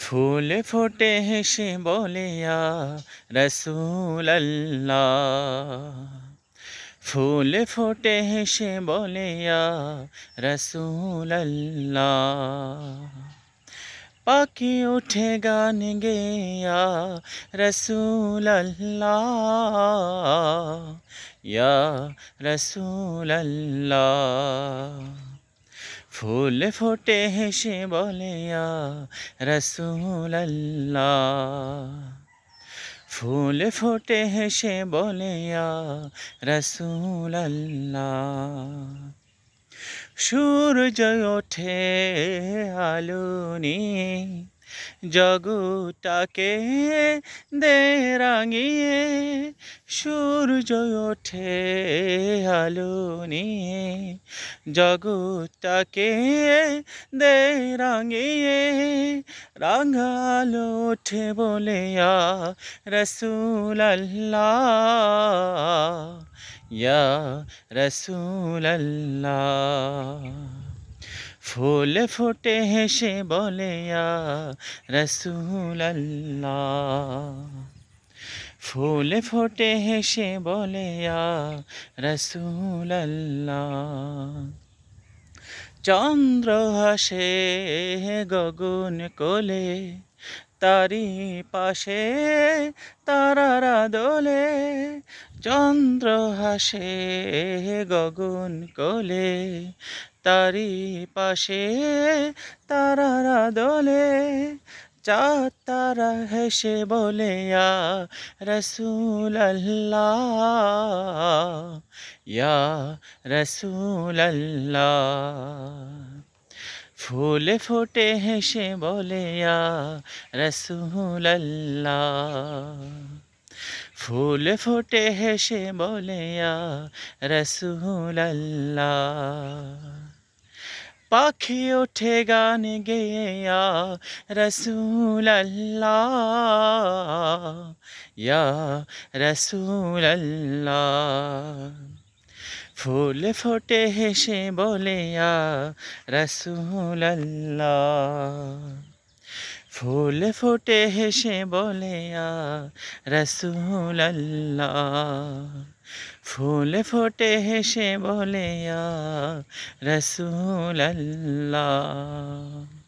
ফুল ফোটে হেসে বলে রসুল আল্লাহ। ফুল ফোটে হেসে বলে রসুল আল্লাহ। পাখি উঠে গান গেয়া রসুল আল্লাহ, ইয়া রসুল আল্লাহ। ফুল ফোটে হেসে বলে রসুল আল্লাহ। ফুল ফোটে হেসে বলে রসুল আল্লাহ। সূর্য ওঠে আলো নিয়ে জগটাকে দে রাঙিয়ে। সূর্য ওঠে আলো নিয়ে জগটাকে দে রাঙিয়ে। রাঙালো ওঠে বলে রসুল আল্লাহ, ইয়া রসুল আল্লাহ। ফুল ফোটে হেসে বলে রসুল আল্লাহ। ফুল ফোটে হেসে বলে রসুল আল্লাহ। চন্দ্র হাসে গগন কোলে, তারি পাশে তারারা দোলে। চন্দ্র হাসে গগন কোলে, তারি পাশে তারারা দোলে। চাঁদ তারা হেসে বলে রসুল আল্লাহ, ইয়া রসুল আল্লাহ। ফুল ফোটে হেসে বলে রসুল আল্লাহ। ফুল ফোটে হেসে বলে রসুল আল্লাহ। পাখি ওঠে গান গেয়া রসুল আল্লাহ, ইয়া রসুল আল্লাহ। ফুল ফোটে হেসে বলে রসুল আল্লাহ। ফুল ফোটে হেসে বলে রসুল আল্লাহ। ফুল ফোটে হেসে বলে রসুল আল্লাহ।